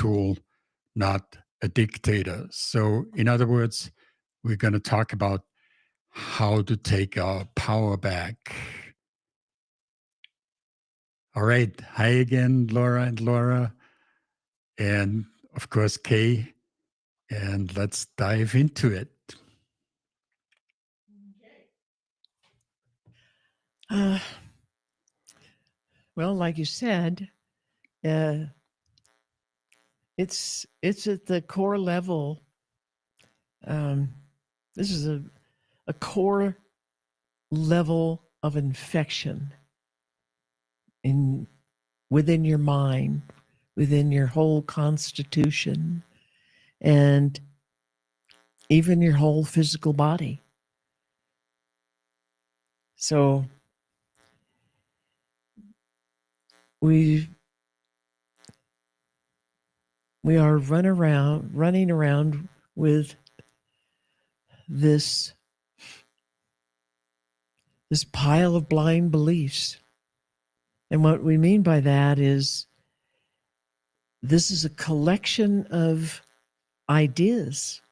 tool, not a dictator. So, in other words, we're going to talk about how to take our power back. All right. Hi again, Laura and Laura. And of course, Kay. And let's dive into it. Uh, well, like you said, uh, it's at the core level. This is a core level of infection in within your mind, within your whole constitution, and even your whole physical body. So we are running around with this pile of blind beliefs. And what we mean by that is this is a collection of ideas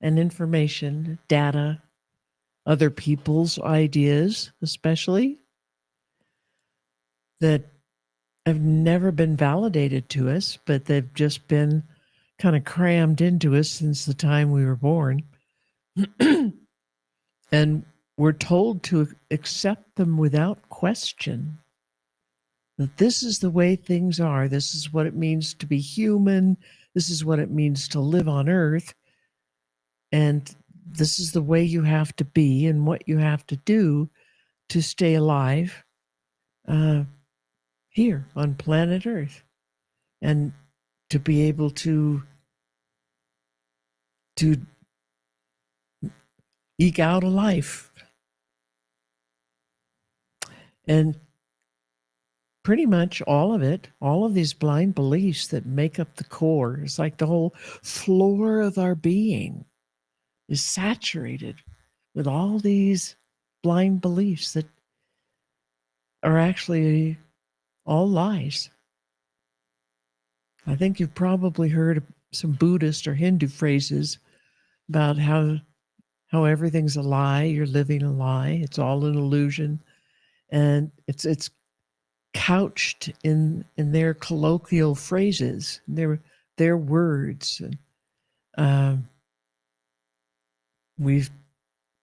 and information, data, other people's ideas, especially, that have never been validated to us, but they've just been kind of crammed into us since the time we were born. And we're told to accept them without question. That this is the way things are. This is what it means to be human. This is what it means to live on Earth. And this is the way you have to be and what you have to do to stay alive here on planet Earth, and to be able to eke out a life. And pretty much all of it, all of these blind beliefs that make up the core, it's like the whole floor of our being is saturated with all these blind beliefs that are actually all lies. I think you've probably heard some Buddhist or Hindu phrases about how everything's a lie, you're living a lie, it's all an illusion. And it's couched in their colloquial phrases, their words. And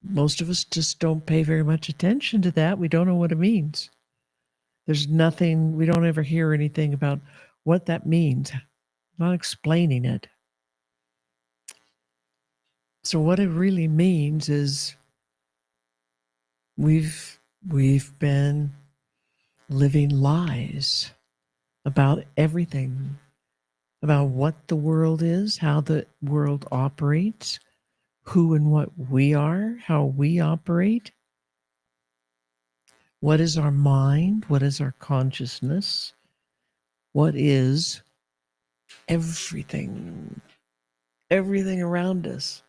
most of us just don't pay very much attention to that. We don't know what it means. There's nothing, we don't ever hear anything about what that means, not explaining it. So what it really means is we've been living lies about everything, about what the world is, how the world operates, who and what we are, how we operate. What is our mind? What is our consciousness? What is everything? Everything around us.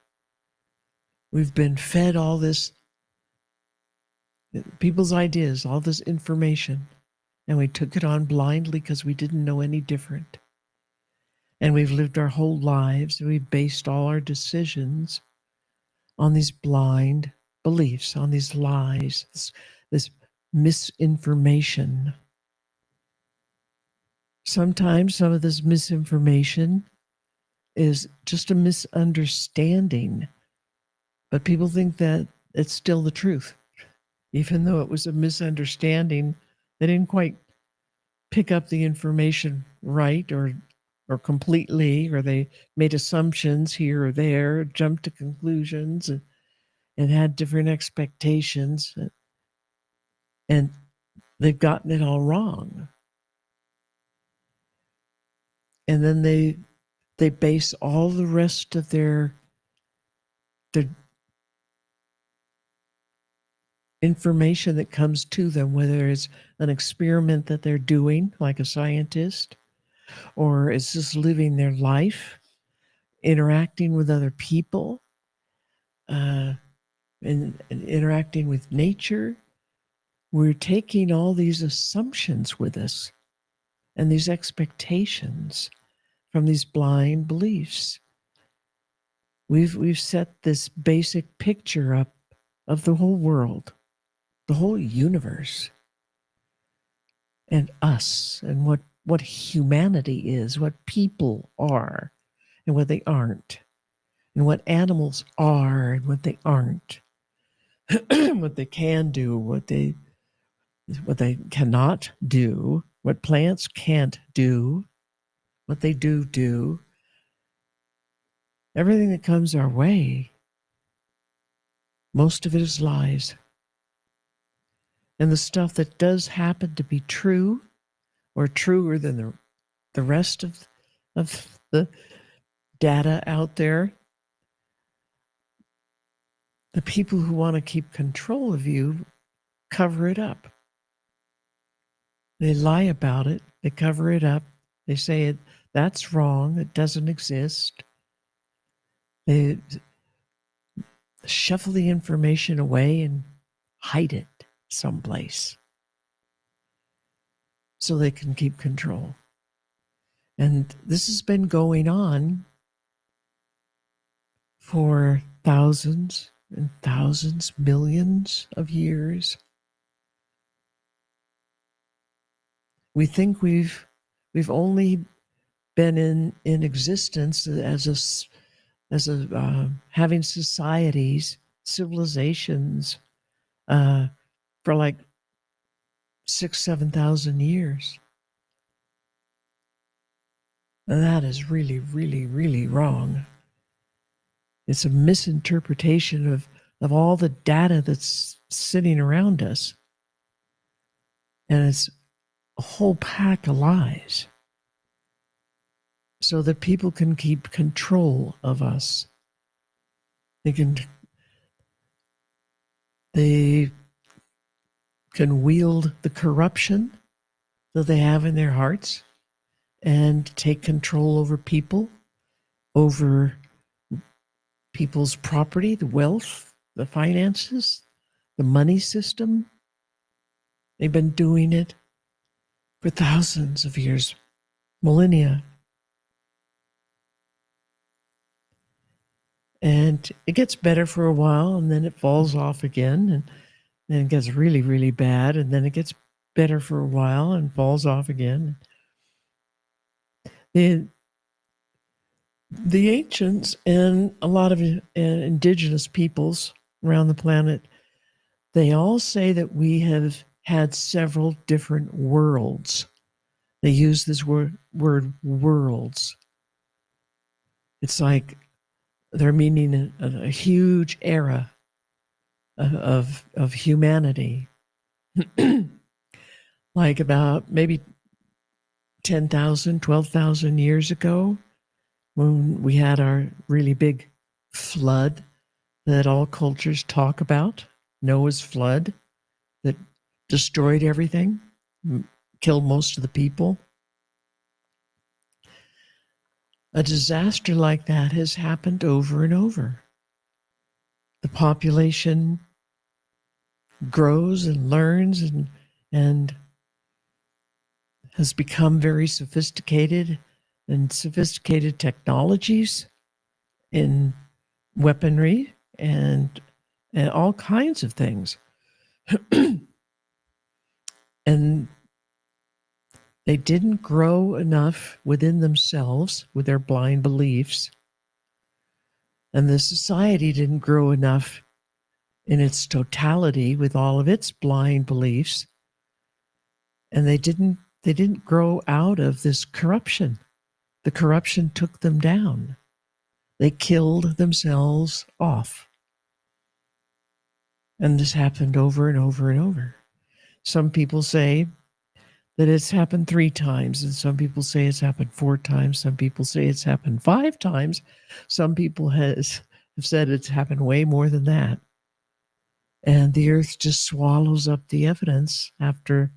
We've been fed all this, people's ideas, all this information, and we took it on blindly because we didn't know any different. And we've lived our whole lives, and we've based all our decisions on these blind beliefs, on these lies, this misinformation. Sometimes some of this misinformation is just a misunderstanding, but people think that it's still the truth. Even though it was a misunderstanding, they didn't quite pick up the information right or completely, or they made assumptions here or there, jumped to conclusions, and had different expectations, and they've gotten it all wrong. And then they base all the rest of their information that comes to them, whether it's an experiment that they're doing, like a scientist, or it's just living their life, interacting with other people, and interacting with nature. We're taking all these assumptions with us and these expectations from these blind beliefs. We've set this basic picture up of the whole world, the whole universe, and us, and what humanity is, what people are, and what they aren't, and what animals are and what they aren't, what they can do, what they cannot do, what plants can't do, what they do. Everything that comes our way, most of it is lies. And the stuff that does happen to be true, or truer than the rest of the data out there, the people who want to keep control of you cover it up. They lie about it. They cover it up. They say that's wrong. It doesn't exist. They shuffle the information away and hide it someplace so they can keep control. And this has been going on for thousands and thousands, millions of years. We think we've only been in existence as having societies, civilizations, for like 6,000-7,000 years. And that is really, really, really wrong. It's a misinterpretation of all the data that's sitting around us. And it's a whole pack of lies so that people can keep control of us. They can wield the corruption that they have in their hearts and take control over people, over people's property, the wealth, the finances, the money system. They've been doing it for thousands of years, millennia. And it gets better for a while, and then it falls off again, and then it gets really, really bad, and then it gets better for a while and falls off again. The ancients and a lot of indigenous peoples around the planet, they all say that we have had several different worlds. They use this word worlds. It's like they're meaning a huge era of humanity. Like about maybe 10,000, 12,000 years ago, when we had our really big flood that all cultures talk about, Noah's flood that destroyed everything, killed most of the people. A disaster like that has happened over and over. The population grows and learns and has become very sophisticated, and sophisticated technologies in weaponry and all kinds of things. And they didn't grow enough within themselves with their blind beliefs. And the society didn't grow enough in its totality with all of its blind beliefs. And they didn't grow out of this corruption. The corruption took them down. They killed themselves off. And this happened over and over and over. Some people say that it's happened 3 times, and some people say it's happened 4 times. Some people say it's happened 5 times. Some people have said it's happened way more than that. And the earth just swallows up the evidence after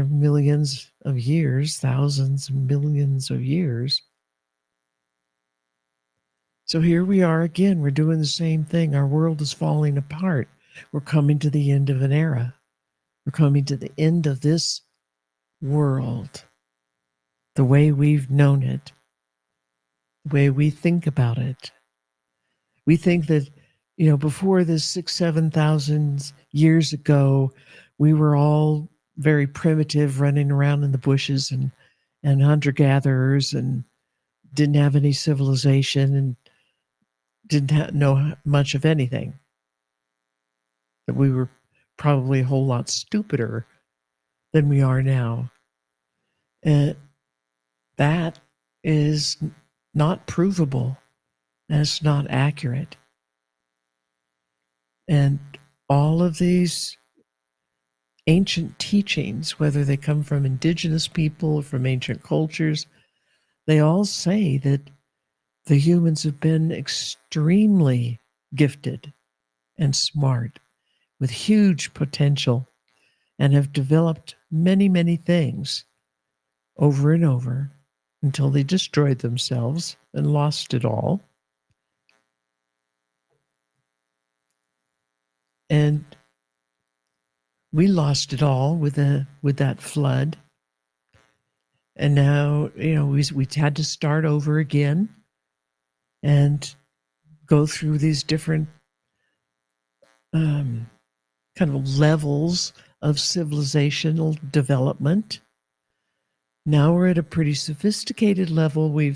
millions of years, thousands and millions of years. So here we are again. We're doing the same thing. Our world is falling apart. We're coming to the end of an era. We're coming to the end of this world. the way we've known it, the way we think about it. We think that, before this 7,000 years ago, we were all very primitive, running around in the bushes and hunter-gatherers, and didn't have any civilization and didn't know much of anything. That we were probably a whole lot stupider than we are now. And that is not provable. That's not accurate. And all of these ancient teachings, whether they come from indigenous people or from ancient cultures, they all say that the humans have been extremely gifted and smart with huge potential and have developed many, many things over and over until they destroyed themselves and lost it all. And we lost it all with that flood. And now, we had to start over again and go through these different kind of levels of civilizational development. Now we're at a pretty sophisticated level. We're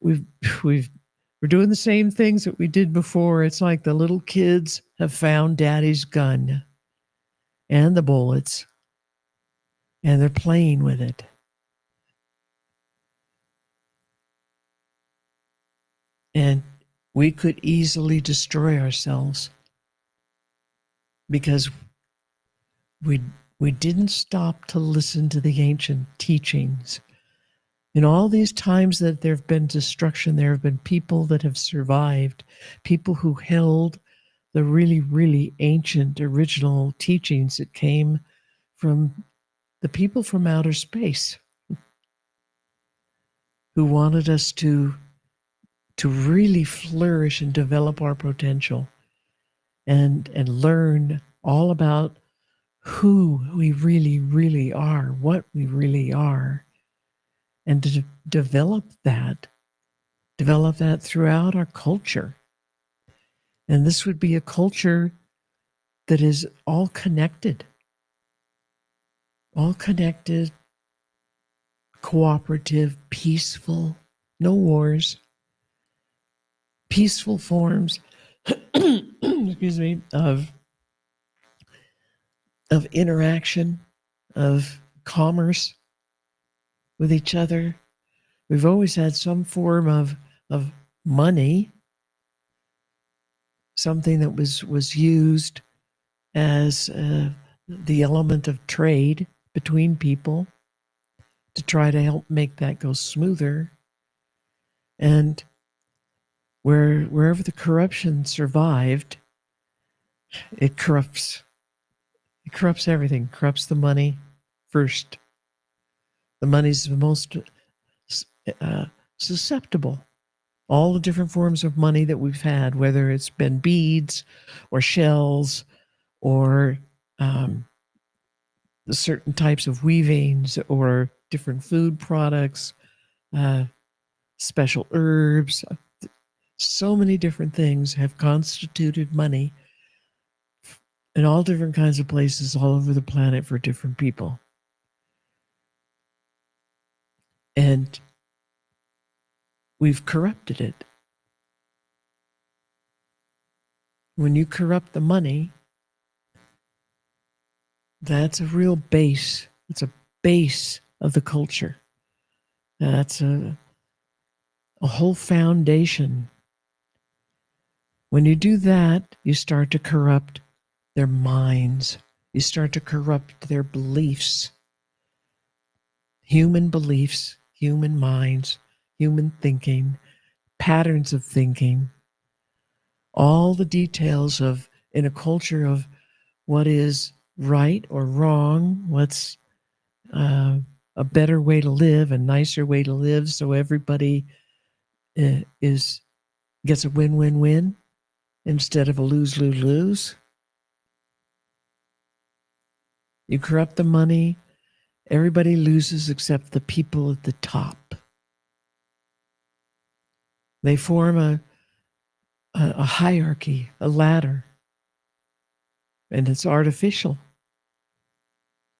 doing the same things that we did before. It's like the little kids have found daddy's gun and the bullets, and they're playing with it. And we could easily destroy ourselves because we didn't stop to listen to the ancient teachings. In all these times that there have been destruction, there have been people that have survived, people who held the really, really ancient original teachings that came from the people from outer space, who wanted us to really flourish and develop our potential and learn all about who we really, really are, what we really are, and to develop that throughout our culture. And this would be a culture that is all connected, cooperative, peaceful, no wars, peaceful forms excuse me, of interaction, of commerce with each other. We've always had some form of money, something that was used as the element of trade between people to try to help make that go smoother. And wherever the corruption survived, it corrupts everything. Corrupts the money first. The money's the most susceptible. All the different forms of money that we've had, whether it's been beads or shells or the certain types of weavings or different food products, special herbs, so many different things have constituted money in all different kinds of places all over the planet for different people. And we've corrupted it. When you corrupt the money, that's a real base. It's a base of the culture. That's a whole foundation. When you do that, you start to corrupt their minds. You start to corrupt their beliefs. Human beliefs, human minds, human thinking, patterns of thinking, all the details of, in a culture of what is right or wrong, what's a better way to live, a nicer way to live, so everybody gets a win-win-win instead of a lose-lose-lose. You corrupt the money, Everybody loses except the people at the top. They form a hierarchy, a ladder, and it's artificial.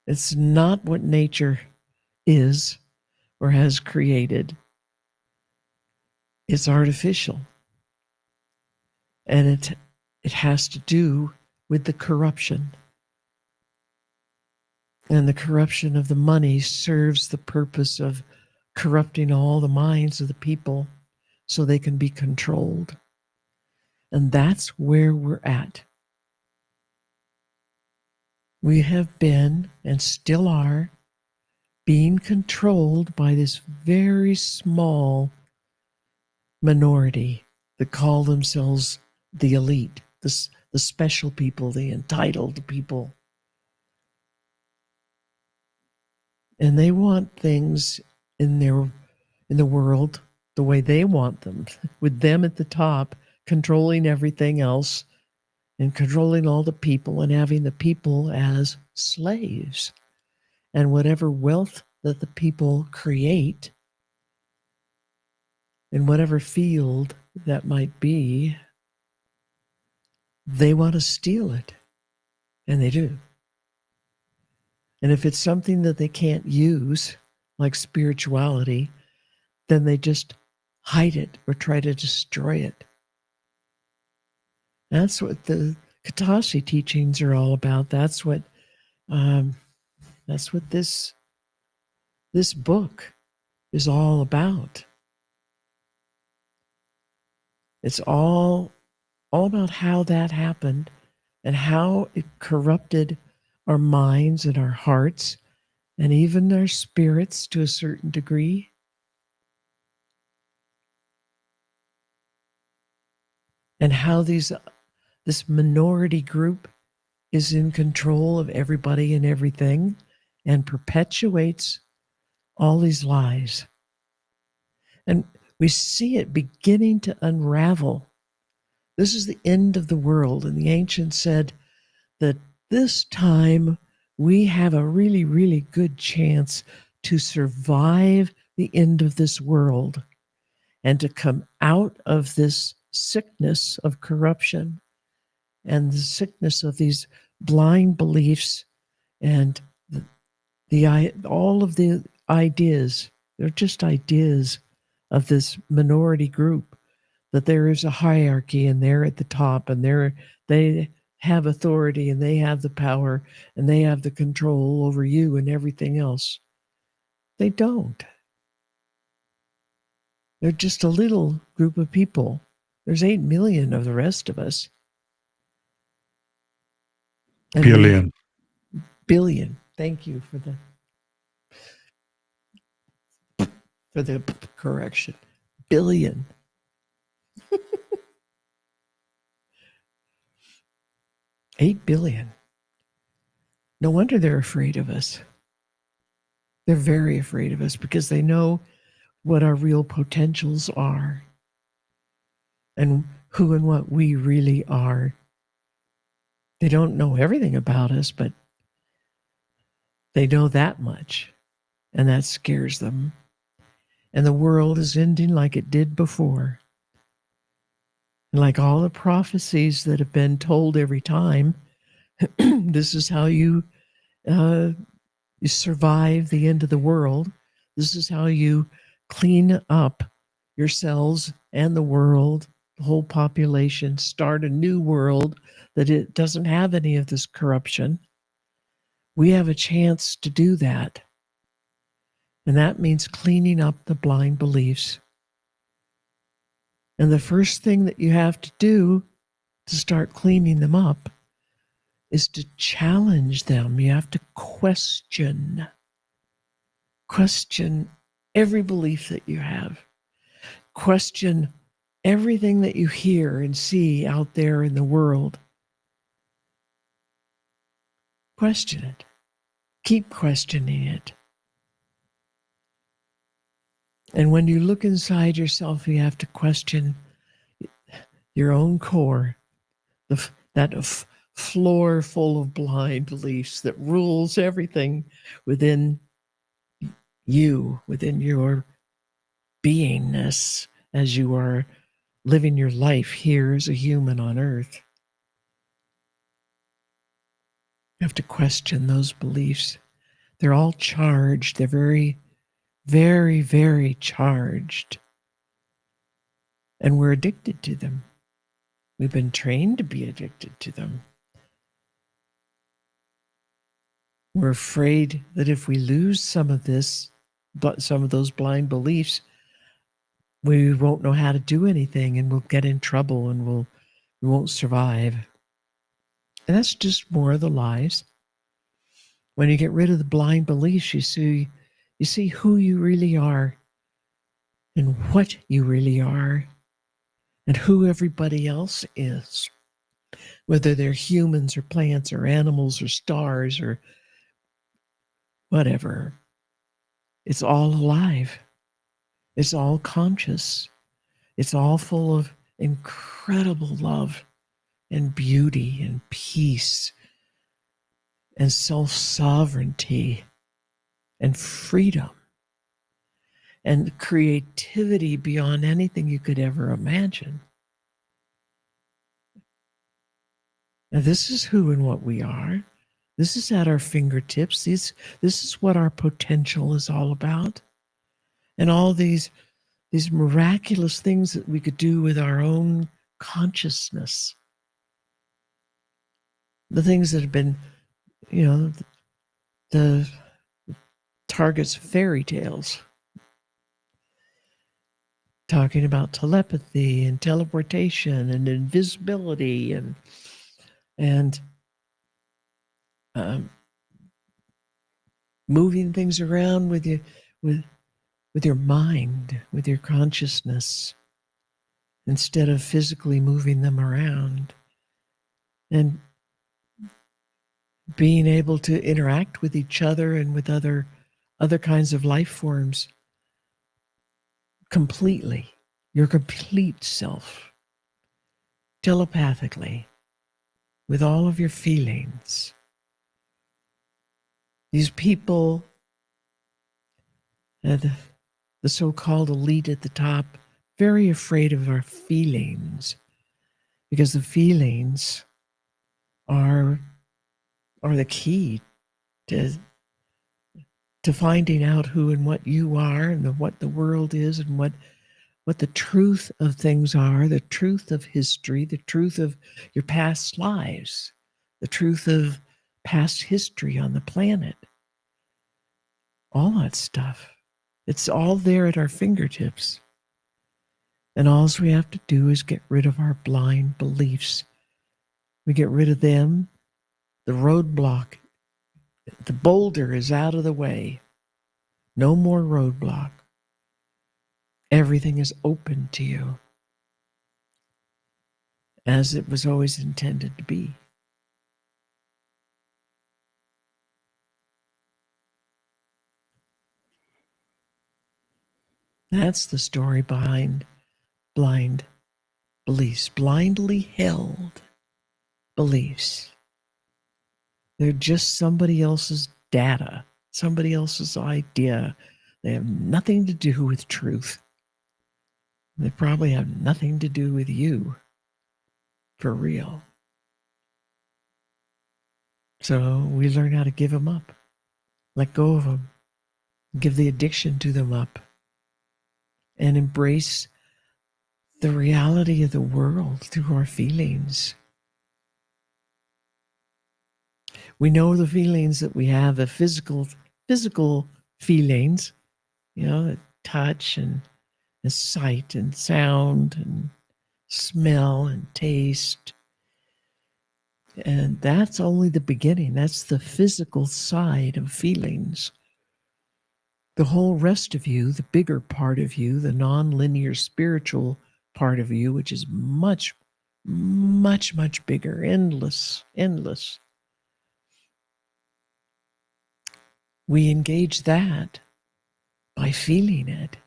It's not what nature is or has created. It's artificial. And it has to do with the corruption. And the corruption of the money serves the purpose of corrupting all the minds of the people so they can be controlled. And that's where we're at. We have been and still are being controlled by this very small minority that call themselves the elite, the special people, the entitled people. And they want things in the world the way they want them, with them at the top controlling everything else and controlling all the people and having the people as slaves. And whatever wealth that the people create in whatever field that might be, they want to steal it. And they do. And if it's something that they can't use, like spirituality, then they just hide it or try to destroy it. That's what the Katashi teachings are all about. That's what this book is all about. It's all about how that happened and how it corrupted our minds and our hearts and even our spirits to a certain degree. And how this minority group is in control of everybody and everything and perpetuates all these lies. And we see it beginning to unravel. This is the end of the world. And the ancients said that this time we have a really, really good chance to survive the end of this world and to come out of this sickness of corruption and the sickness of these blind beliefs and all of the ideas. They're just ideas of this minority group, that there is a hierarchy and they're at the top and they have authority and they have the power and they have the control over you and everything else. They don't. They're just a little group of people. There's 8 million of the rest of us. And billion. Billion. Thank you for the correction. Billion. $8 billion. No wonder they're afraid of us. They're very afraid of us because they know what our real potentials are and who and what we really are. They don't know everything about us, but they know that much, and that scares them. And the world is ending like it did before. And like all the prophecies that have been told every time, this is how you survive the end of the world. This is how you clean up yourselves and the world, the whole population, start a new world that it doesn't have any of this corruption. We have a chance to do that. And that means cleaning up the blind beliefs. And the first thing that you have to do to start cleaning them up is to challenge them. You have to question every belief that you have. Question everything that you hear and see out there in the world. Question it. Keep questioning it. And when you look inside yourself, you have to question your own core, that floor full of blind beliefs that rules everything within you within your beingness as you are living your life here as a human on earth. You have to question those beliefs. They're all charged. They're very, very, very charged. And we're addicted to them. We've been trained to be addicted to them. We're afraid that if we lose some of this, but some of those blind beliefs, we won't know how to do anything and we'll get in trouble and we won't survive. And that's just more of the lies. When you get rid of the blind beliefs, you see who you really are and what you really are and who everybody else is, whether they're humans or plants or animals or stars or whatever. It's all alive. It's all conscious. It's all full of incredible love and beauty and peace and self-sovereignty and freedom and creativity beyond anything you could ever imagine. Now, this is who and what we are. This is at our fingertips. This is what our potential is all about. And all these miraculous things that we could do with our own consciousness. The things that have been, the targets of fairy tales. Talking about telepathy and teleportation and invisibility and moving things around with your mind, with your consciousness, instead of physically moving them around, and being able to interact with each other and with other kinds of life forms completely, your complete self, telepathically, with all of your feelings. These people, the so-called elite at the top, very afraid of our feelings, because the feelings are the key to finding out who and what you are and what the world is and what the truth of things are, the truth of history, the truth of your past lives, the truth of past history on the planet. All that stuff. It's all there at our fingertips. And all we have to do is get rid of our blind beliefs. We get rid of them, the roadblock, the boulder is out of the way. No more roadblock. Everything is open to you, as it was always intended to be. That's the story behind blind beliefs, blindly held beliefs. They're just somebody else's data, somebody else's idea. They have nothing to do with truth. They probably have nothing to do with you, for real. So we learn how to give them up, let go of them, give the addiction to them up, and embrace the reality of the world through our feelings. We know the feelings that we have, the physical feelings, the touch and the sight and sound and smell and taste. And that's only the beginning. That's the physical side of feelings. The whole rest of you, the bigger part of you, the non-linear spiritual part of you, which is much, much, much bigger, endless. We engage that by feeling it.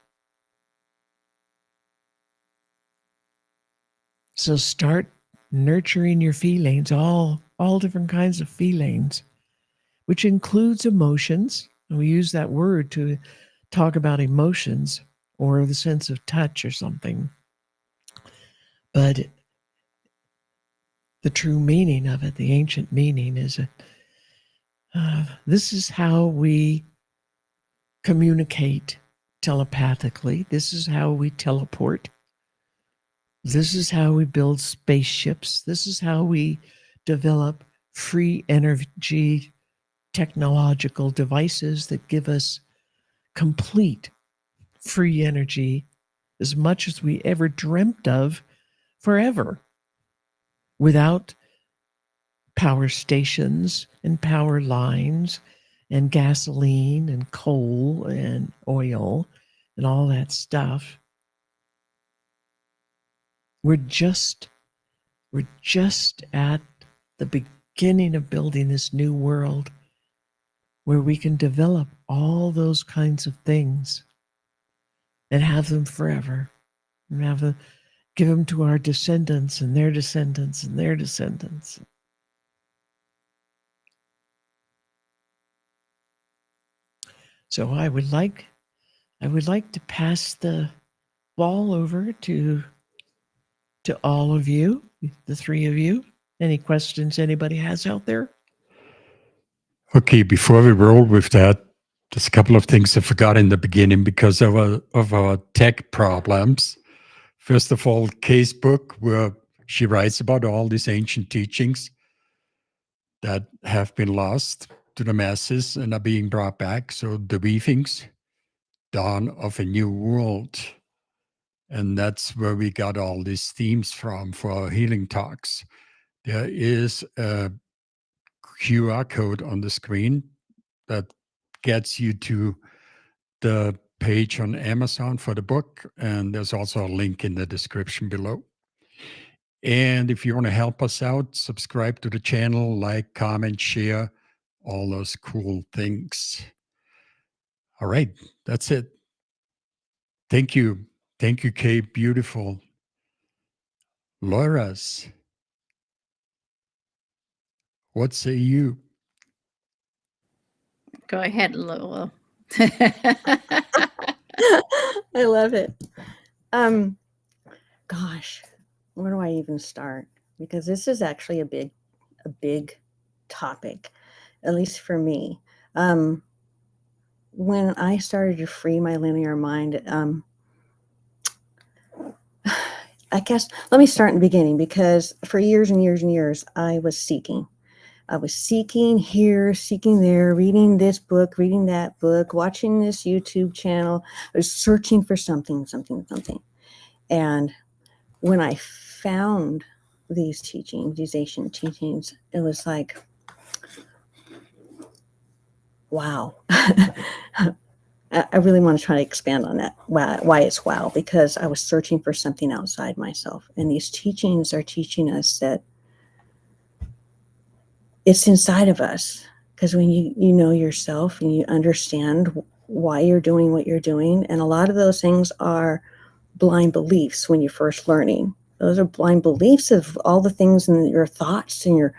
So start nurturing your feelings, all different kinds of feelings, which includes emotions. And we use that word to talk about emotions or the sense of touch or something. But the true meaning of it, the ancient meaning, is this is how we communicate telepathically. This is how we teleport. This is how we build spaceships. This is how we develop free energy technological devices that give us complete free energy, as much as we ever dreamt of, forever, without power stations and power lines and gasoline and coal and oil and all that stuff. We're just at the beginning of building this new world where we can develop all those kinds of things and have them forever, and give them to our descendants and their descendants and their descendants. So I would like to pass the ball over to all of you, the three of you. Any questions anybody has out there? Okay, before we roll with that, there's a couple of things I forgot in the beginning because of our tech problems. First of all, Kay's book, where she writes about all these ancient teachings that have been lost to the masses and are being brought back. So the weavings, dawn of a new world. And that's where we got all these themes from for our healing talks. There is a QR code on the screen that gets you to the page on Amazon for the book. And there's also a link in the description below. And if you want to help us out, subscribe to the channel, like, comment, share, all those cool things. All right, that's it. Thank you. Thank you, Kay. Beautiful. Laura's, what say you? Go ahead, Lola. I love it. Gosh, where do I even start? Because this is actually a big topic, at least for me. When I started to free my linear mind, I guess let me start in the beginning, because for years and years and years, I was seeking. I was seeking here, seeking there, reading this book, reading that book, watching this YouTube channel. I was searching for something. And when I found these teachings, these ancient teachings, it was like, wow. I really want to try to expand on that, why it's wow, because I was searching for something outside myself. And these teachings are teaching us that it's inside of us. Because when you know yourself and you understand why you're doing what you're doing, and a lot of those things are blind beliefs when you're first learning. Those are blind beliefs of all the things in your thoughts and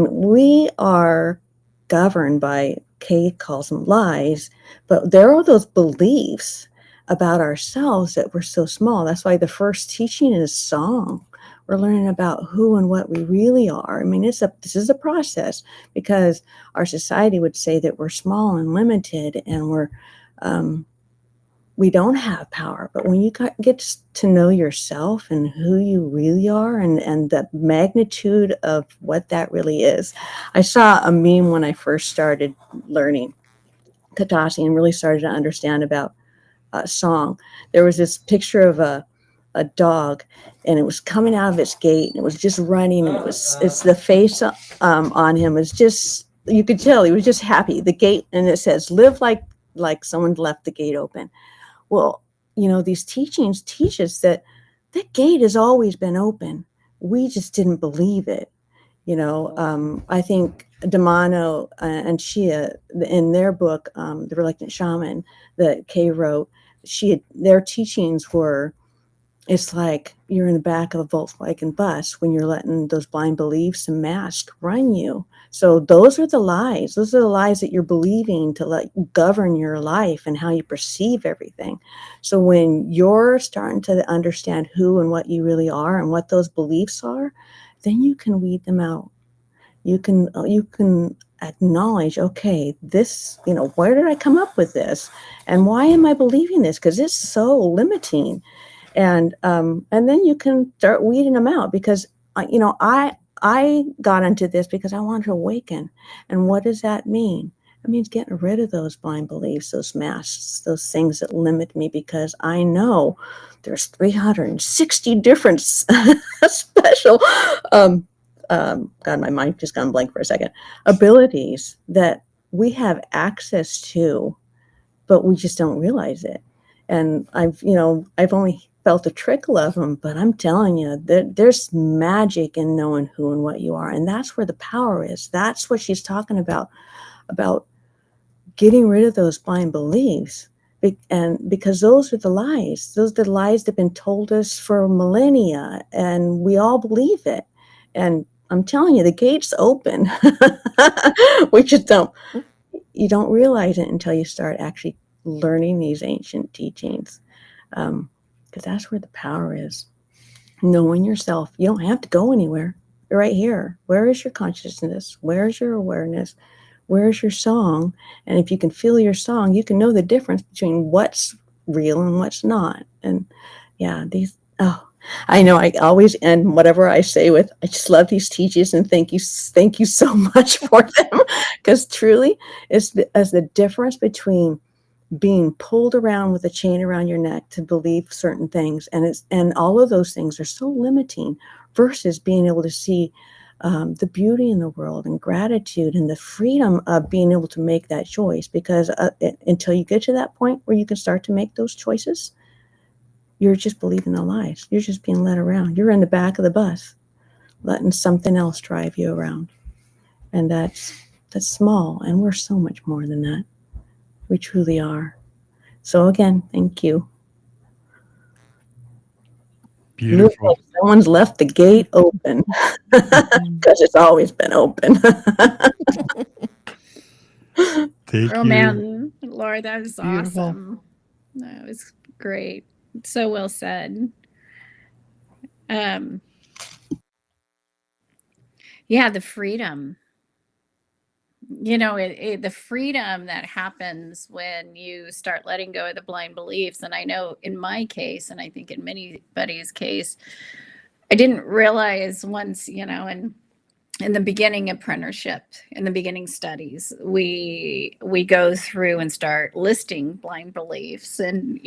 we are governed by, Kay calls them lies, but there are those beliefs about ourselves that we're so small. That's why the first teaching is song. We're learning about who and what we really are. I mean, this is a process, because our society would say that we're small and limited and we don't have power. But when you get to know yourself and who you really are, and the magnitude of what that really is. I saw a meme when I first started learning Katasi and really started to understand about song. There was this picture of a dog, and it was coming out of its gate, and it was just running, and it's the face on him was just, you could tell he was just happy. The gate, and it says, live like someone left the gate open. Well, these teachings teach us that the gate has always been open. We just didn't believe it. I think Damano and Shia, in their book, The Reluctant Shaman, that Kay wrote, their teachings were it's like you're in the back of a Volkswagen bus when you're letting those blind beliefs and masks run you. So those are the lies. Those are the lies that you're believing to let govern your life and how you perceive everything. So when you're starting to understand who and what you really are and what those beliefs are, then you can weed them out. You can acknowledge, okay, this, where did I come up with this? And why am I believing this? Because it's so limiting. And then you can start weeding them out, because I got into this because I wanted to awaken. And what does that mean? It means getting rid of those blind beliefs, those masks, those things that limit me, because I know there's 360 different special God, my mind just gone blank for a second, abilities that we have access to, but we just don't realize it. And I've only felt a trickle of them, but I'm telling you, there's magic in knowing who and what you are. And that's where the power is. That's what she's talking about getting rid of those blind beliefs. And because those are the lies. Those are the lies that have been told us for millennia, and we all believe it. And I'm telling you, the gate's open. We just you don't realize it until you start actually learning these ancient teachings. Because that's where the power is. Knowing yourself. You don't have to go anywhere. You're right here. Where is your consciousness? Where is your awareness? Where's your song? And if you can feel your song, you can know the difference between what's real and what's not. And yeah, I know I always end whatever I say with, I just love these teachings and thank you so much for them. Because truly, it's the difference between being pulled around with a chain around your neck to believe certain things, and all of those things are so limiting, versus being able to see the beauty in the world and gratitude and the freedom of being able to make that choice. Because until you get to that point where you can start to make those choices, you're just believing the lies. You're just being led around. You're in the back of the bus, letting something else drive you around. And that's small. And we're so much more than that. We truly are. So again, thank you. Beautiful. Someone's left the gate open, because it's always been open. Thank Oh you. man, Laura, that was Beautiful. awesome. That was great. So well said. Yeah, the freedom. The freedom that happens when you start letting go of the blind beliefs. And I know in my case, and I think in anybody's case, I didn't realize once, in the beginning apprenticeship, in the beginning studies, we go through and start listing blind beliefs. And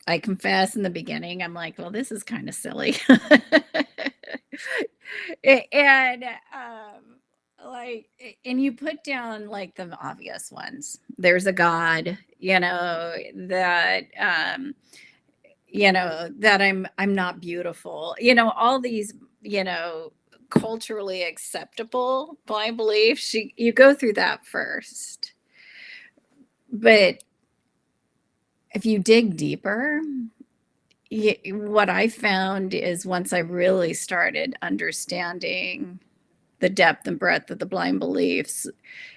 I confess, in the beginning I'm like, well, this is kind of silly. And like, and you put down like the obvious ones. There's a God, that that I'm not beautiful, all these, culturally acceptable blind beliefs. You go through that first, but if you dig deeper, what I found is, once I really started understanding the depth and breadth of the blind beliefs,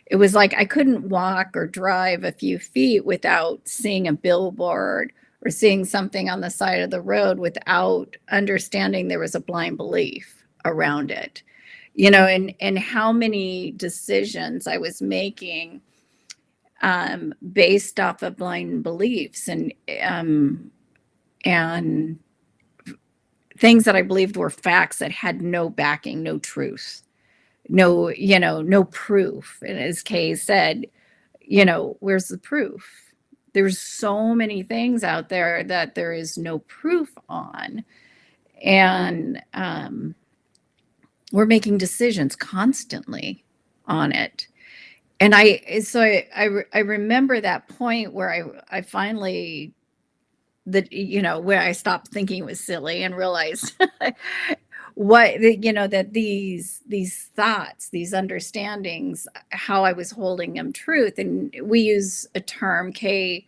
it was like I couldn't walk or drive a few feet without seeing a billboard or seeing something on the side of the road without understanding there was a blind belief around it. And how many decisions I was making based off of blind beliefs, and things that I believed were facts that had no backing, no truth, no proof. And as Kay said, where's the proof? There's so many things out there that there is no proof on. And we're making decisions constantly on it. And I remember that point where I finally, where I stopped thinking it was silly and realized that these thoughts, these understandings, how I was holding them truth. And we use a term, Kay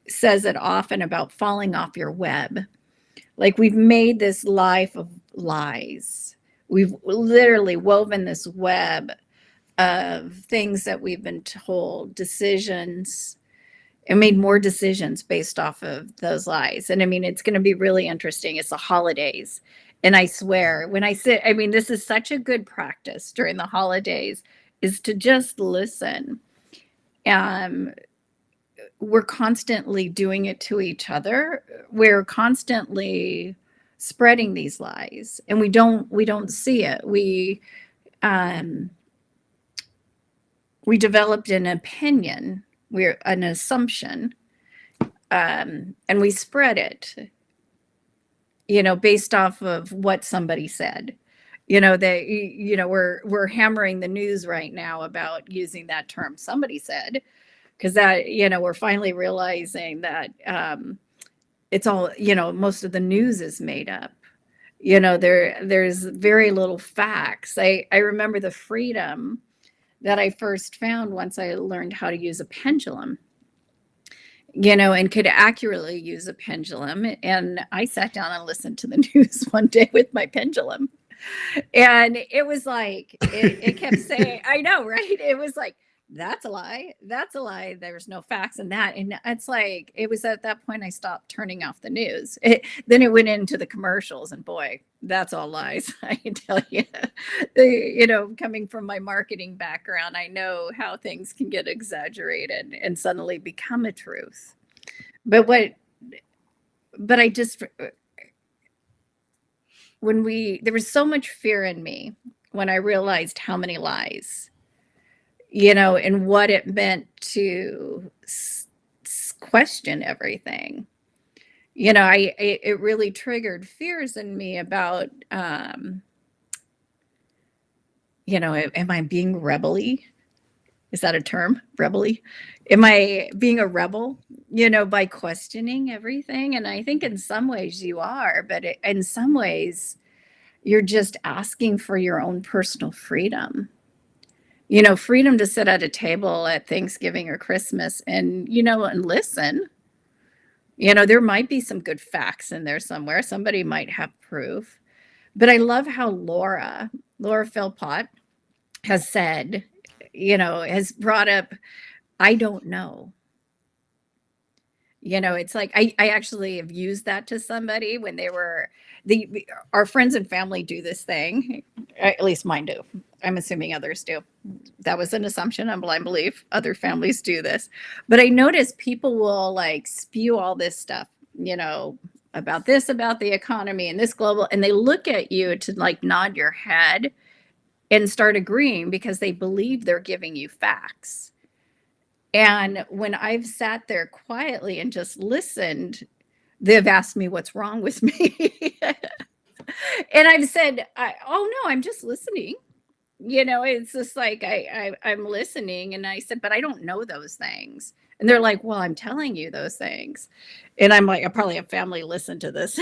says it often about falling off your web. Like, we've made this life of lies. We've literally woven this web of things that we've been told, decisions, and made more decisions based off of those lies. And I mean, it's going to be really interesting. It's the holidays. And I swear, when I sit, I mean, this is such a good practice during the holidays, is to just listen. We're constantly doing it to each other. We're constantly spreading these lies, and we don't see it. We developed an opinion, we're an assumption, and we spread it, based off of what somebody said. We're hammering the news right now about using that term, somebody said, because that, we're finally realizing that it's all, most of the news is made up. There's very little facts. I remember the freedom that I first found once I learned how to use a pendulum, and could accurately use a pendulum. And I sat down and listened to the news one day with my pendulum. And it was like, it kept saying, I know, right? It was like, that's a lie. That's a lie. There's no facts in that. And it's like, it was at that point I stopped turning off the news. Then it went into the commercials, and boy, that's all lies. I can tell you, coming from my marketing background, I know how things can get exaggerated and suddenly become a truth. But I just, there was so much fear in me when I realized how many lies, and what it meant to question everything. It really triggered fears in me about, am I being rebel-y? Is that a term? Rebel-y? Am I being a rebel, by questioning everything? And I think in some ways you are, but in some ways you're just asking for your own personal freedom. Freedom to sit at a table at Thanksgiving or Christmas and, and listen. There might be some good facts in there somewhere. Somebody might have proof. But I love how Laura Philpott has said, has brought up, I don't know. It's like, I actually have used that to somebody when they were, our friends and family do this thing. At least mine do. I'm assuming others do. That was an assumption. I'm blind belief. Other families do this. But I notice people will like spew all this stuff, about this, about the economy and this global, and they look at you to like nod your head and start agreeing because they believe they're giving you facts. And when I've sat there quietly and just listened, they've asked me what's wrong with me. And I've said, oh no, I'm just listening. It's just like, I'm listening. And I said, but I don't know those things. And they're like, well, I'm telling you those things. And I'm like, I probably have family listen to this.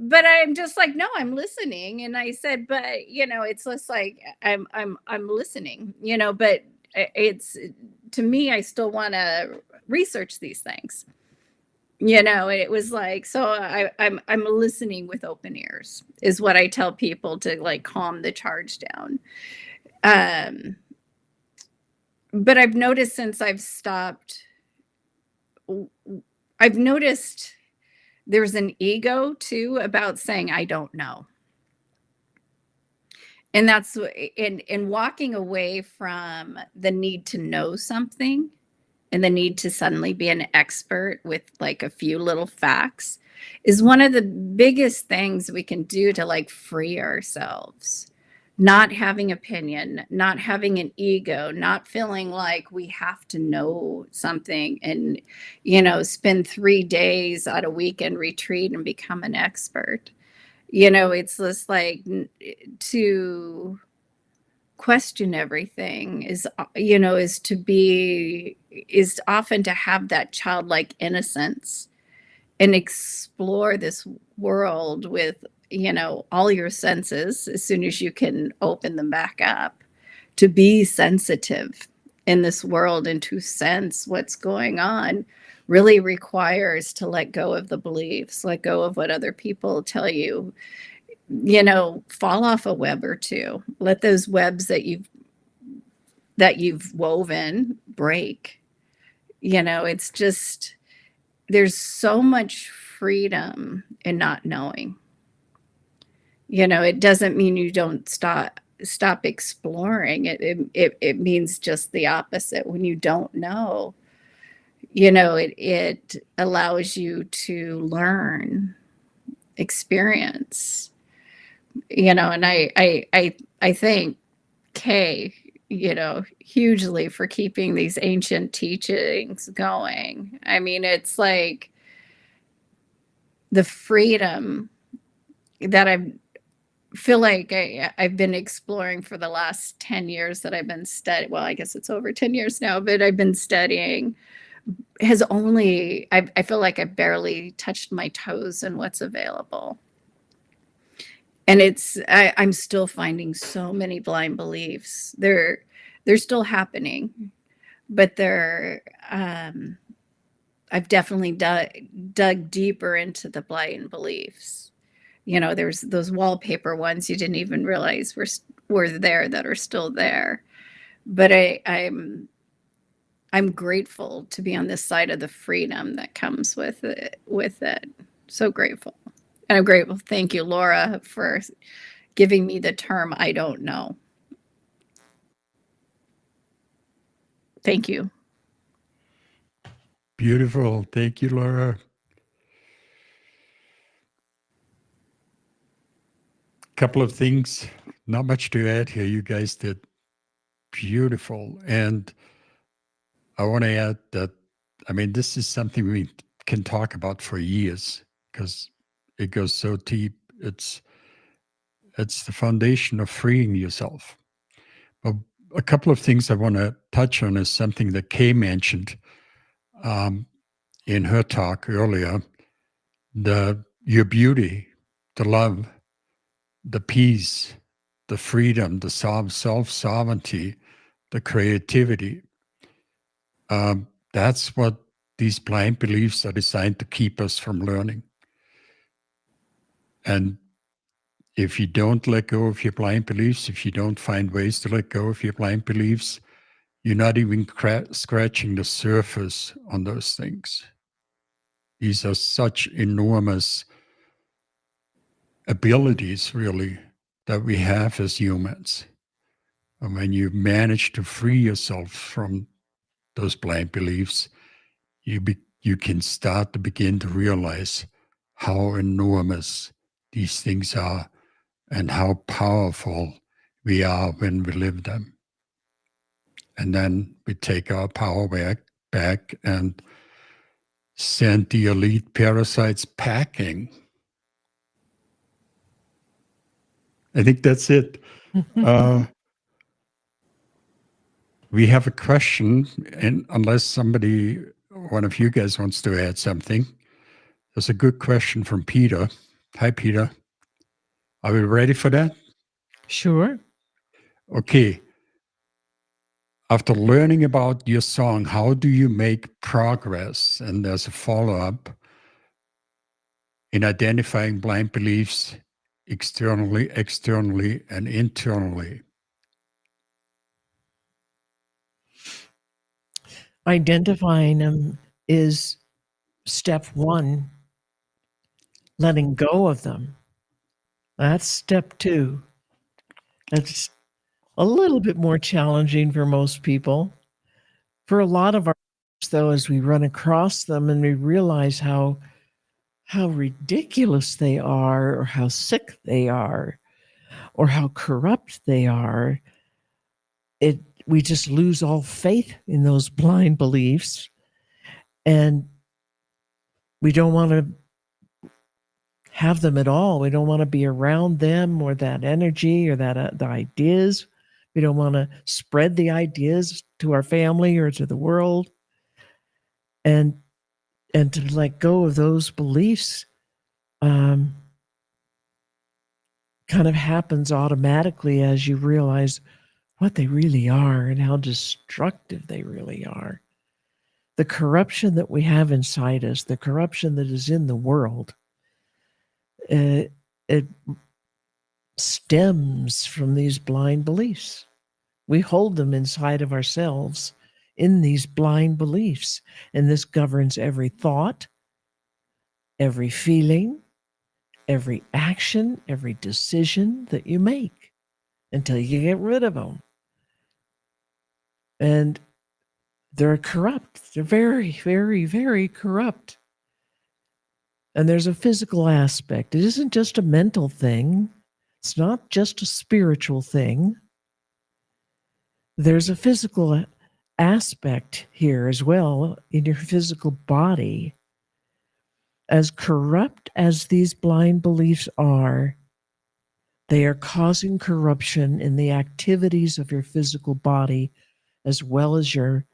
But I'm just like, no, I'm listening. And I said, but it's just like, I'm listening, but it's, to me, I still want to research these things. It was like, so I'm listening with open ears is what I tell people to like calm the charge down. But I've noticed since I've stopped, I've noticed there's an ego too about saying, I don't know. And that's in walking away from the need to know something and the need to suddenly be an expert with like a few little facts is one of the biggest things we can do to like free ourselves. Not having opinion, not having an ego, not feeling like we have to know something and, spend 3 days at a weekend retreat and become an expert. It's just like to question everything is often to have that childlike innocence and explore this world with all your senses as soon as you can open them back up, to be sensitive in this world and to sense what's going on really requires to let go of the beliefs, let go of what other people tell you, fall off a web or two. Let those webs that you've woven break. It's just, there's so much freedom in not knowing. It doesn't mean you don't stop exploring. It means just the opposite. When you don't know, it allows you to learn, experience, and I thank Kay, hugely for keeping these ancient teachings going. I mean, it's like the freedom that I feel like I've been exploring for the last 10 years that I've been studying. Well, I guess it's over 10 years now, but I've been studying has only, I feel like I've barely touched my toes in what's available. And I'm still finding so many blind beliefs. They're still happening, but I've definitely dug deeper into the blind beliefs. There's those wallpaper ones you didn't even realize were there that are still there. But I'm grateful to be on this side of the freedom that comes with it. So grateful. And I'm grateful. Thank you, Laura, for giving me the term I don't know. Thank you. Beautiful. Thank you, Laura. Couple of things, not much to add here. You guys did beautiful. And I want to add that, this is something we can talk about for years because it goes so deep. It's the foundation of freeing yourself. But a couple of things I want to touch on is something that Kay mentioned in her talk earlier. Your beauty, the love, the peace, the freedom, the self-sovereignty, the creativity. That's what these blind beliefs are designed to keep us from learning. And if you don't let go of your blind beliefs, if you don't find ways to let go of your blind beliefs, you're not even scratching the surface on those things. These are such enormous abilities, really, that we have as humans. And when you manage to free yourself from those blind beliefs, you can start to begin to realize how enormous these things are and how powerful we are when we live them. And then we take our power back and send the elite parasites packing. I think that's it. We have a question, and unless one of you guys wants to add something, there's a good question from Peter. Hi, Peter. Are we ready for that? Sure. Okay. After learning about your song, how do you make progress? And there's a follow-up in identifying blind beliefs externally, and internally. Identifying them is step one. Letting go of them. That's step two. That's a little bit more challenging for most people. For a lot of us, though, as we run across them and we realize how ridiculous they are, or how sick they are, or how corrupt they are, we just lose all faith in those blind beliefs, and we don't want to have them at all. We don't want to be around them or that energy or that the ideas. We don't want to spread the ideas to our family or to the world. And to let go of those beliefs kind of happens automatically as you realize what they really are and how destructive they really are. The corruption that we have inside us, the corruption that is in the world, it stems from these blind beliefs. We hold them inside of ourselves in these blind beliefs, and this governs every thought, every feeling, every action, every decision that you make until you get rid of them. And they're corrupt. They're very, very, very corrupt. And there's a physical aspect. It isn't just a mental thing. It's not just a spiritual thing. There's a physical aspect here as well in your physical body. As corrupt as these blind beliefs are, they are causing corruption in the activities of your physical body, as well as your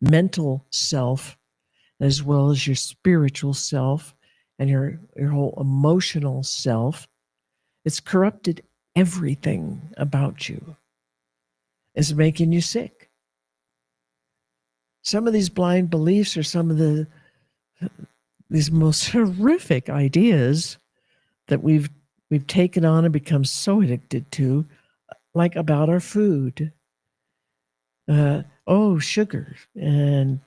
mental self, as well as your spiritual self, and your whole emotional self. It's corrupted everything about you. It's making you sick. Some of these blind beliefs are some of these most horrific ideas that we've taken on and become so addicted to, like about our food. Sugar and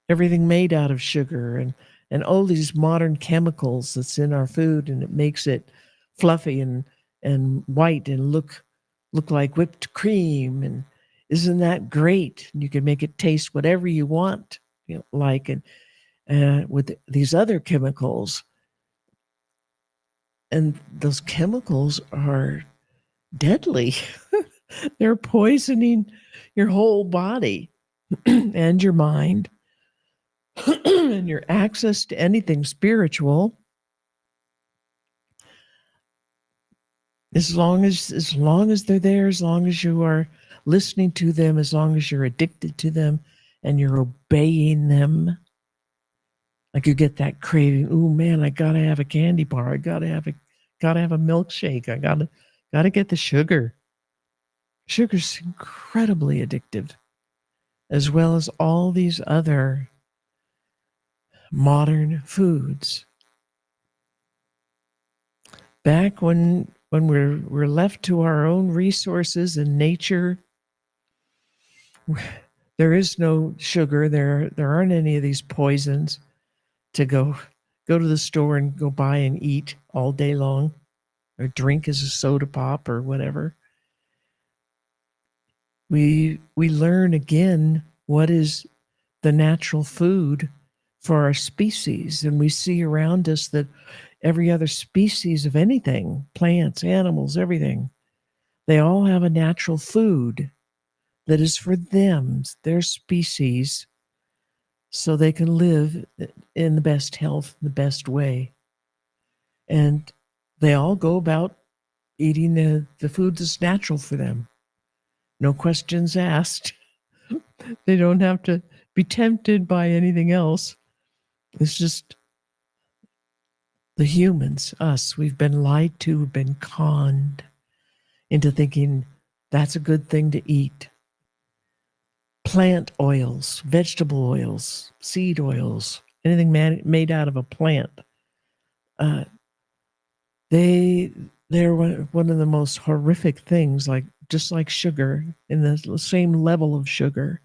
everything made out of sugar, and all these modern chemicals that's in our food, and it makes it fluffy and white and look like whipped cream. And isn't that great? You can make it taste whatever you want, like. And with these other chemicals, and those chemicals are deadly. They're poisoning your whole body and your mind and your access to anything spiritual. As long as they're there, as long as you are listening to them, as long as you're addicted to them and you're obeying them, like you get that craving. Oh man, I gotta have a candy bar. I gotta have a milkshake. I gotta get the sugar. Sugar's incredibly addictive, as well as all these other modern foods. Back when we're left to our own resources and nature, there is no sugar. There aren't any of these poisons to go to the store and go buy and eat all day long, or drink as a soda pop or whatever. We learn again what is the natural food for our species, and we see around us that every other species of anything, plants, animals, everything, they all have a natural food that is for them, their species, so they can live in the best health, the best way. And they all go about eating the food that's natural for them. No questions asked. They don't have to be tempted by anything else. It's just the humans, us. We've been lied to, we've been conned into thinking that's a good thing to eat. Plant oils, vegetable oils, seed oils, anything made out of a plant. They're one of the most horrific things, just like sugar, in the same level of sugar.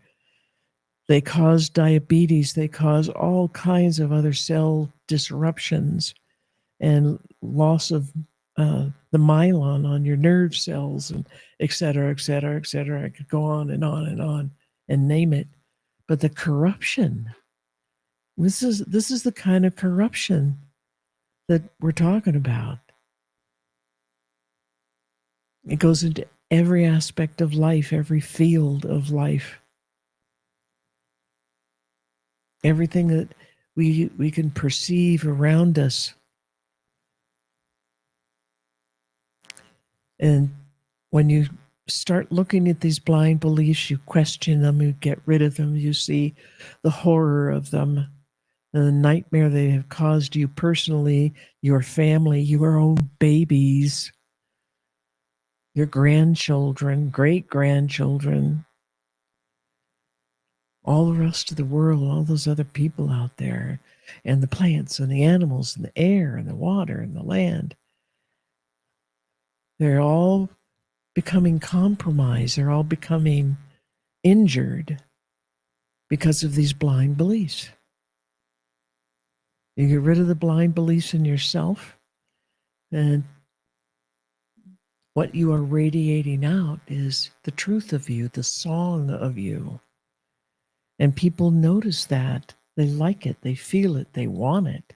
They cause diabetes. They cause all kinds of other cell disruptions and loss of the myelin on your nerve cells, and et cetera, et cetera, et cetera. I could go on and on and on and name it. But the corruption, this is the kind of corruption that we're talking about. It goes into every aspect of life, every field of life. Everything that we can perceive around us. And when you start looking at these blind beliefs, you question them, you get rid of them, you see the horror of them, the nightmare they have caused you personally, your family, your own babies. your grandchildren, great grandchildren, all the rest of the world, all those other people out there, and the plants and the animals and the air and the water and the land. They're all becoming compromised. They're all becoming injured because of these blind beliefs. You get rid of the blind beliefs in yourself, and what you are radiating out is the truth of you, the song of you. And people notice that. They like it, they feel it, they want it.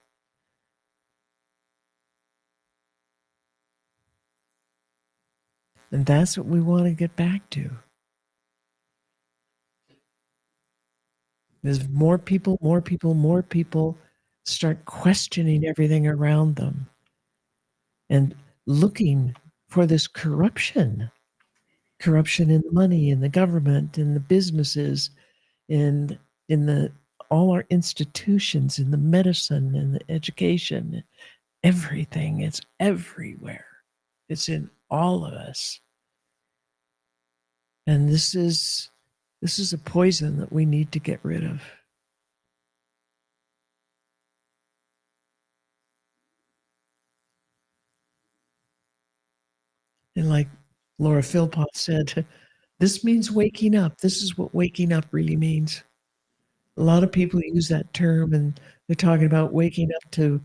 And that's what we want to get back to. As more people start questioning everything around them and looking for this corruption in the money, in the government, in the businesses, in the all our institutions, in the medicine, in the education, everything. It's everywhere. It's in all of us. And this is a poison that we need to get rid of. And like Laura Philpott said, this means waking up. This is what waking up really means. A lot of people use that term and they're talking about waking up to,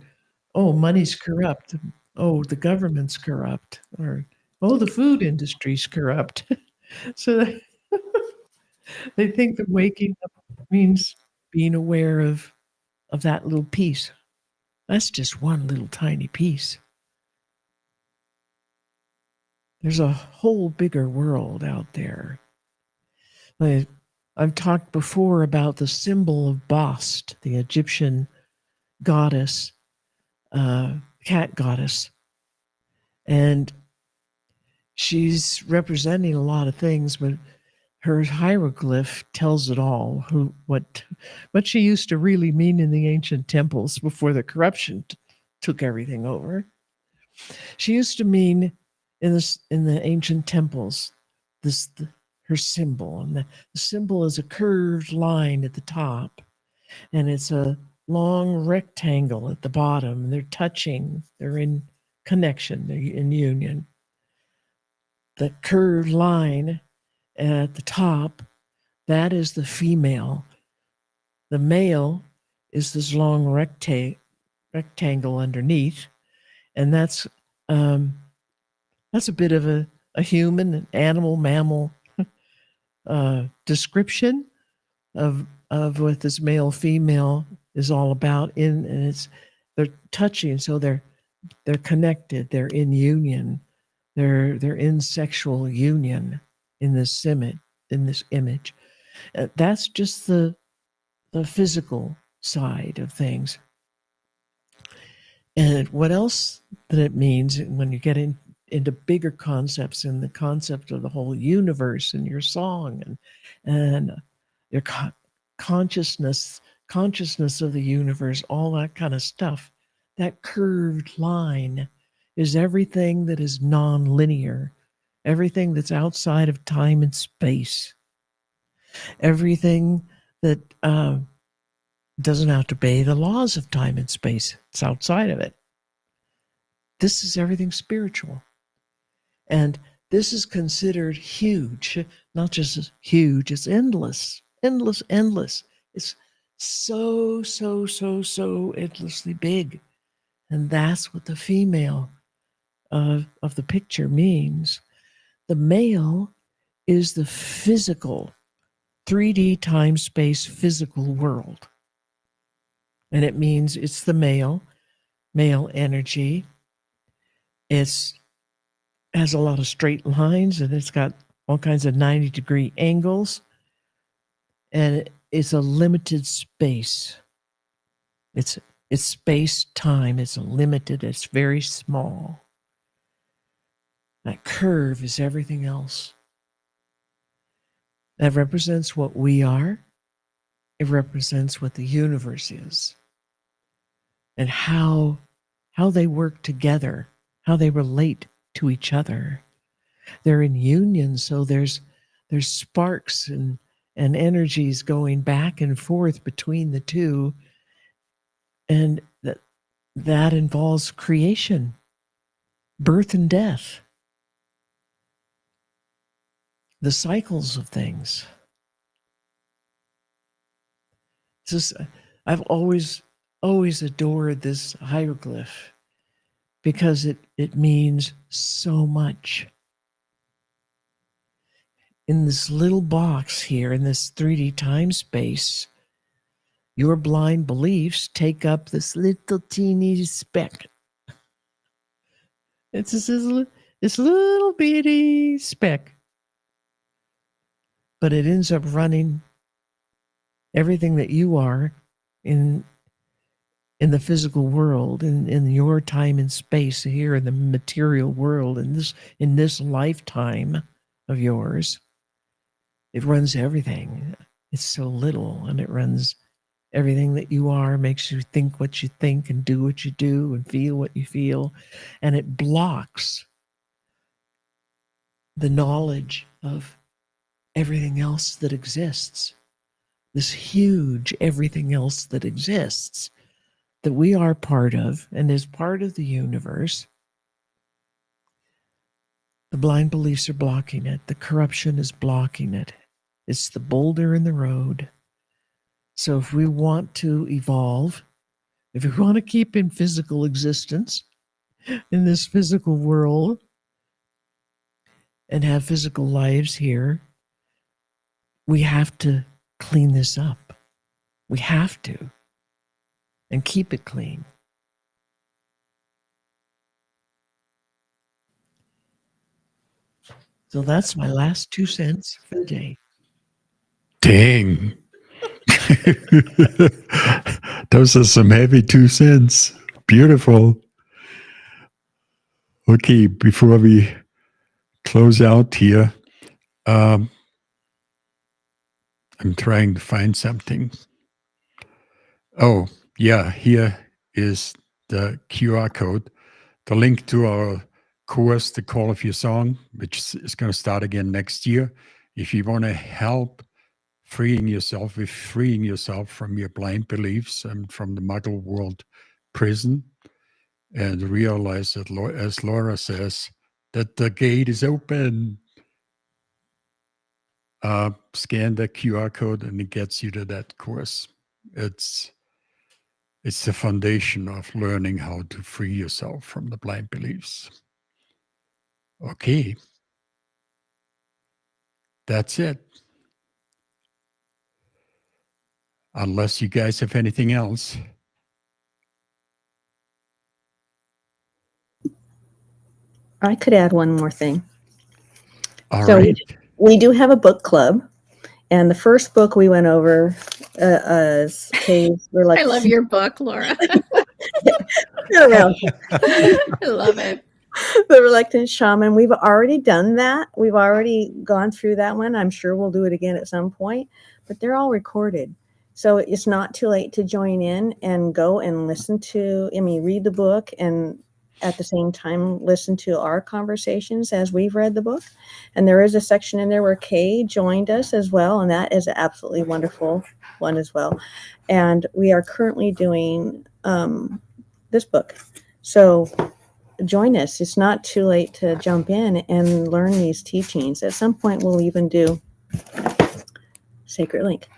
oh, money's corrupt. Oh, the government's corrupt. Or, oh, the food industry's corrupt. So they think that waking up means being aware of that little piece. That's just one little tiny piece. There's a whole bigger world out there. I've talked before about the symbol of Bast, the Egyptian goddess, cat goddess. And she's representing a lot of things, but her hieroglyph tells it all. What she used to really mean in the ancient temples before the corruption took everything over. She used to mean in the ancient temples her symbol, and the symbol is a curved line at the top, and it's a long rectangle at the bottom, and they're touching, they're in connection, they're in union. The curved line at the top, that is the female. The male is this long rectangle underneath, and that's a bit of a human, an animal, mammal description of what this male female is all about. And they're touching, so they're connected. They're in union. They're in sexual union in this image. That's just the physical side of things. And what else that it means when you get into bigger concepts, and the concept of the whole universe and your song and your consciousness of the universe, all that kind of stuff. That curved line is everything that is non-linear, everything that's outside of time and space, everything that doesn't have to obey the laws of time and space. It's outside of it. This is everything spiritual. And this is considered huge, not just huge, it's endless. It's so endlessly big. And that's what the female of the picture means. The male is the physical, 3D time space physical world. And it means it's the male energy. It has a lot of straight lines, and it's got all kinds of 90-degree angles. And it's a limited space. It's space-time. It's limited. It's very small. That curve is everything else. That represents what we are. It represents what the universe is. And how they work together, how they relate to each other. They're in union, so there's sparks and energies going back and forth between the two, and that involves creation, birth and death, the cycles of things. It's just, I've always adored this hieroglyph because it means so much. In this little box here, in this 3D time space, your blind beliefs take up this little teeny speck. It's just this little bitty speck. But it ends up running everything that you are in the physical world, in your time and space here in the material world, in this lifetime of yours. It runs everything. It's so little, and it runs everything that you are, makes you think what you think and do what you do and feel what you feel. And it blocks the knowledge of everything else that exists. This huge everything else that exists that we are part of and is part of the universe. The blind beliefs are blocking it. The corruption is blocking it. It's the boulder in the road. So if we want to evolve, if we want to keep in physical existence in this physical world and have physical lives here, we have to clean this up. We have to. And keep it clean. So that's my last 2 cents for the day. Dang. Those are some heavy 2 cents. Beautiful. Okay, before we close out here, I'm trying to find something. Oh, yeah, here is the QR code, the link to our course, The Call of Your Song, which is going to start again next year. If you want to help freeing yourself from your blind beliefs and from the muggle world prison, and realize that, as Laura says, that the gate is open. Scan the QR code and it gets you to that course. It's the foundation of learning how to free yourself from the blind beliefs. Okay. That's it. Unless you guys have anything else. I could add one more thing. All So right. we do have a book club, and the first book we went over is Kay's I love your book, Laura. around I love it. The Reluctant Shaman. We've already done that. We've already gone through that one. I'm sure we'll do it again at some point, but they're all recorded. So it's not too late to join in and go and read the book and at the same time listen to our conversations as we've read the book. And there is a section in there where Kay joined us as well, and that is an absolutely wonderful one as well. And we are currently doing this book. So join us. It's not too late to jump in and learn these teachings. At some point, we'll even do Sacred Link.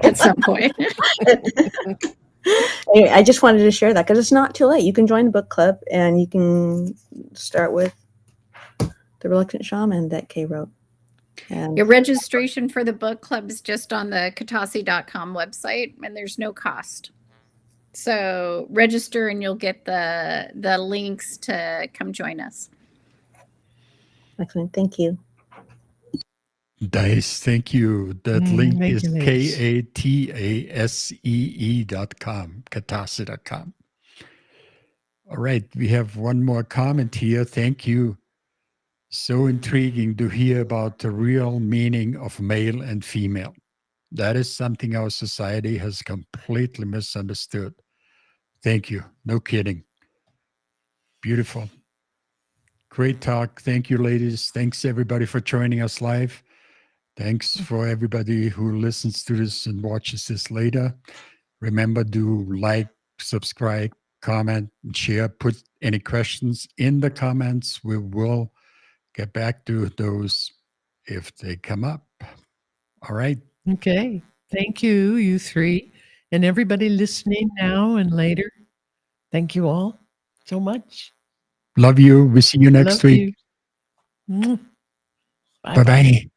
At some point. Anyway, I just wanted to share that because it's not too late. You can join the book club and you can start with The Reluctant Shaman that Kay wrote. And Your registration for the book club is just on the katasi.com website, and there's no cost. So register and you'll get the links to come join us. excellent. Thank you. Nice. Thank you. That link thank is you, ladies. katasee.com, katase.com. All right. We have one more comment here. Thank you. So intriguing to hear about the real meaning of male and female. That is something our society has completely misunderstood. Thank you. No kidding. Beautiful. Great talk. Thank you, ladies. Thanks, everybody, for joining us live. Thanks for everybody who listens to this and watches this later. Remember to like, subscribe, comment, and share. Put any questions in the comments. We will get back to those if they come up. All right. Okay. Thank you, you three, and everybody listening now and later. Thank you all so much. Love you. We see you next Love week. you. Bye Bye-bye.